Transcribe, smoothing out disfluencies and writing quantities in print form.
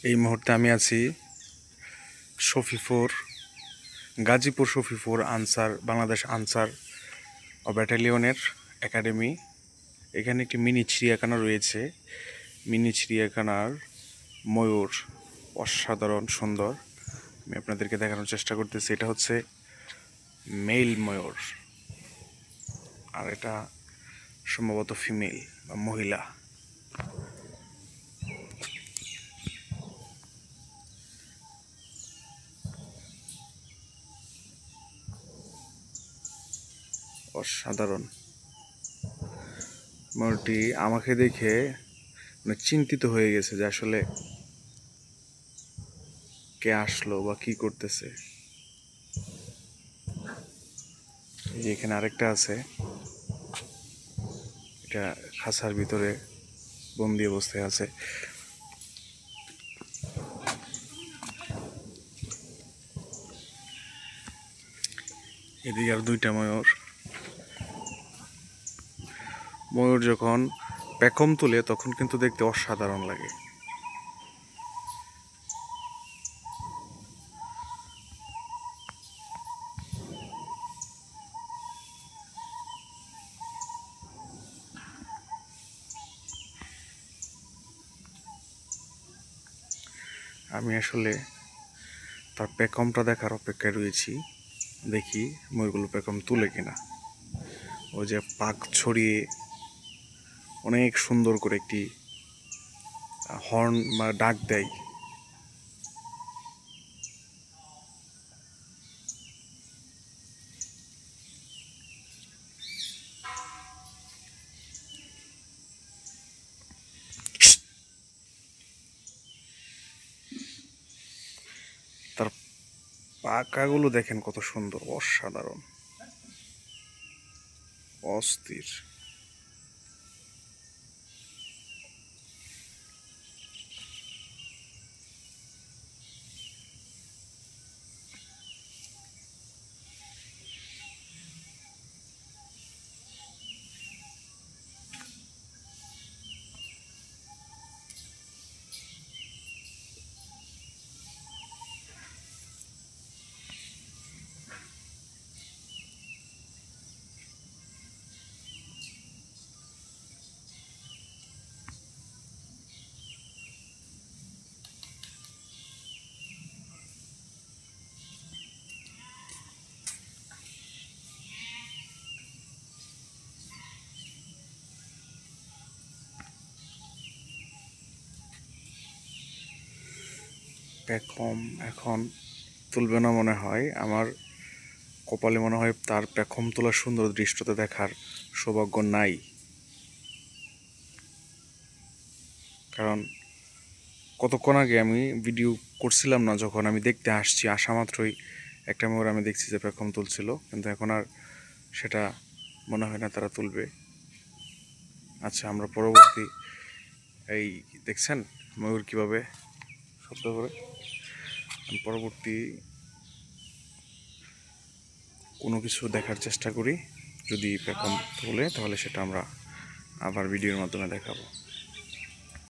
এই মুহূর্তে আমি আছি শফিপুর, গাজীপুর শফিপুর আনসার বাংলাদেশ আনসার ব্যাটালিয়নের একাডেমি। এখানে একটি মিনি চিড়িয়াখানা রয়েছে। মিনি চিড়িয়াখানার ময়ূর অসাধারণ সুন্দর। আমি আপনাদেরকে দেখানোর চেষ্টা করতেছি। এটা হচ্ছে মেল ময়ূর, আর এটা সম্ভবত ফিমেল বা মহিলা। অসাধারণ। ময়ূরটি আমাকে দেখে চিন্তিত হয়ে গেছে যে আসলে কে আসলো বা কি করতেছে। এই যে এখানে আরেকটা আছে, এটা খাঁচার ভিতরে বন্দি অবস্থায় আছে। এদিকে আর দুইটা ময়ূর। ময়ূর যখন পেখম তুলে তখন কিন্তু দেখতে অসাধারণ লাগে। আমি আসলে তার পেখমটা দেখার অপেক্ষায় রয়েছি, দেখি ময়ূরগুলো পেখম তুলে কিনা। ও যে পাক ছড়িয়ে অনেক সুন্দর করে একটি হর্ন বা ডাক দেয়। তার পাখাগুলো দেখেন কত সুন্দর, অসাধারণ, অস্থির। পেখম এখন তুলবে না মনে হয়। আমার কপালে মনে হয় তার পেখম তোলার সুন্দর দৃশ্যটা দেখার সৌভাগ্য নাই। কারণ কতক্ষণ আগে আমি ভিডিও করছিলাম না, যখন আমি দেখতে আসছি, আসা মাত্রই একটা ময়ূর আমি দেখছি যে পেখম তুলছিল, কিন্তু এখন আর সেটা মনে হয় না তারা তুলবে। আচ্ছা, আমরা পরবর্তী এই দেখছেন ময়ূর কিভাবে শব্দ করে। পরবর্তী কোনো কিছু দেখার চেষ্টা করি, যদি পেখম তোলে তাহলে সেটা আমরা আবার ভিডিওর মাধ্যমে দেখাবো।